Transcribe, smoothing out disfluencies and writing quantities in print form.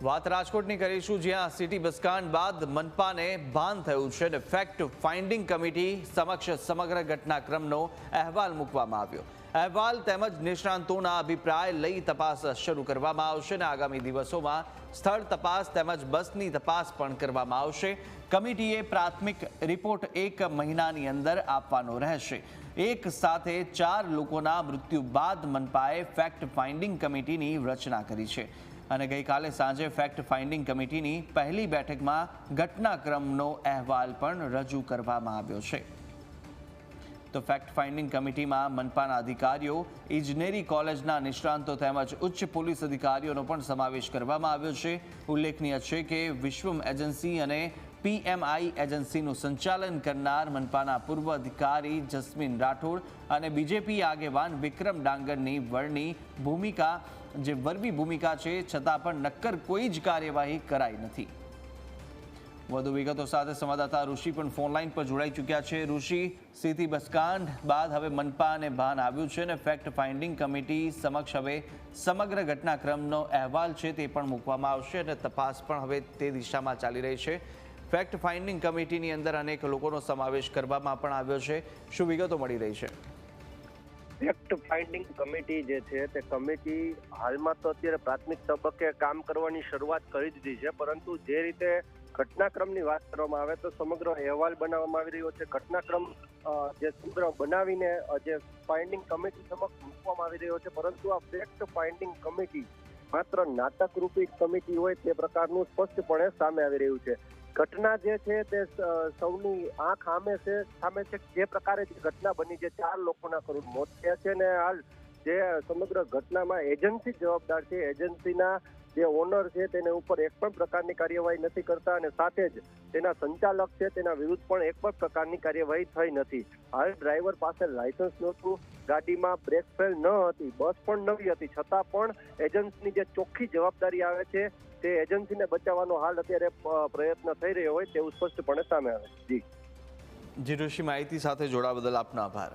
વાત રાજકોટની કરીશું, જ્યાં સિટી બસકાંડ બાદ મનપાને ભાન થયું છે અને ફેક્ટ ફાઇન્ડિંગ કમિટી સમક્ષ સમગ્ર ઘટનાક્રમનો અહેવાલ મૂકવામાં આવ્યો. અહેવાલ તેમજ નિષ્ણાંતોના અભિપ્રાય લઈ તપાસ શરૂ કરવામાં આવશે અને આગામી દિવસોમાં સ્થળ તપાસ તેમજ બસની તપાસ પણ કરવામાં આવશે. કમિટીએ પ્રાથમિક રિપોર્ટ 1 મહિનાની અંદર આપવાનો રહેશે. એક સાથે 4 લોકોના મૃત્યુ બાદ મનપાએ ફેક્ટ ફાઇન્ડિંગ કમિટીની રચના કરી છે અને ગઈકાલે સાંજે ફેક્ટ ફાઇન્ડિંગ કમિટીની પહેલી બેઠકમાં ઘટનાક્રમનો અહેવાલ પણ રજૂ કરવામાં આવ્યો છે. તો ફેક્ટ ફાઇન્ડિંગ કમિટીમાં મનપાના અધિકારીઓ, ઇજનેરી કોલેજના નિષ્ણાંતો તેમજ ઉચ્ચ પોલીસ અધિકારીઓનો પણ સમાવેશ કરવામાં આવ્યો છે. ઉલ્લેખનીય છે કે વિશ્વમ એજન્સી અને PMI એજન્સીનું સંચાલન કરનાર મનપાના પૂર્વ અધિકારી જસ્મીન રાઠોડ અને બીજેપી આગેવાન વિક્રમ ડાંગરની વરવી ભૂમિકા છે, છતાં પણ નક્કર કોઈ જ કાર્યવાહી કરાઈ નથી. વધુ વિગતો સાથે સંવાદદાતા ઋષિ પણ ફોનલાઈન પર જોડાઈ ચૂક્યા છે. ઋષિ, સિટી બસકાંડ બાદ હવે મનપાને ભાન આવ્યું છે અને ફેક્ટ ફાઇન્ડિંગ કમિટી સમક્ષ હવે સમગ્ર ઘટનાક્રમનો અહેવાલ છે તે પણ મૂકવામાં આવશે અને તપાસ પણ હવે તે દિશામાં ચાલી રહી છે. ફેક્ટ ફાઇન્ડિંગ કમિટીની અંદર અનેક લોકોનો સમાવેશ કરવામાં પણ આવ્યો છે. શું વિગતો મળી રહી છે? ફેક્ટ ફાઇન્ડિંગ કમિટી જે છે તે કમિટી હાલમાં તો અત્યારે પ્રાથમિક તબક્કે કામ કરવાની શરૂઆત કરી દીધી છે, પરંતુ જે રીતે ઘટનાક્રમની વાત કરવામાં આવે તો સમગ્ર અહેવાલ બનાવવામાં આવી રહ્યો છે. ઘટનાક્રમ જે સમગ્ર બનાવીને જે ફાઇન્ડિંગ કમિટી સમક્ષ મૂકવામાં આવી રહ્યો છે, પરંતુ આ ફેક્ટ ફાઇન્ડિંગ કમિટી માત્ર નાટકરૂપી કમિટી હોય તે પ્રકારનું સ્પષ્ટપણે સામે આવી રહ્યું છે. ઘટના જે છે તે સૌની આંખ સામે છે. જે પ્રકારે જે ઘટના બની, જે 4 લોકોના કરુણ મોત થયા છે ને હાલ જે સમગ્ર ઘટનામાં એજન્સી જવાબદાર છે, એજન્સીના જે ઓનર છે તેના ઉપર એક પણ પ્રકારની કાર્યવાહી નથી કરતા અને સાથે જ તેના સંચાલક છે તેના વિરુદ્ધ પણ એક પણ પ્રકારની કાર્યવાહી થઈ નથી. હાલ ડ્રાઈવર પાસે લાયસન્સ નહોતું, ગાડીમાં બ્રેક ફેલ ન હતી, બસ પણ નવી હતી, છતાં પણ એજન્સીની જે ચોખ્ખી જવાબદારી આવે છે તે એજન્સીને બચાવવાનો હાલ અત્યારે પ્રયત્ન થઈ રહ્યો હોય તેવું સ્પષ્ટપણે સામે આવે છે. જી ઋષિ, માહિતી સાથે જોડાવા બદલ આપનો આભાર.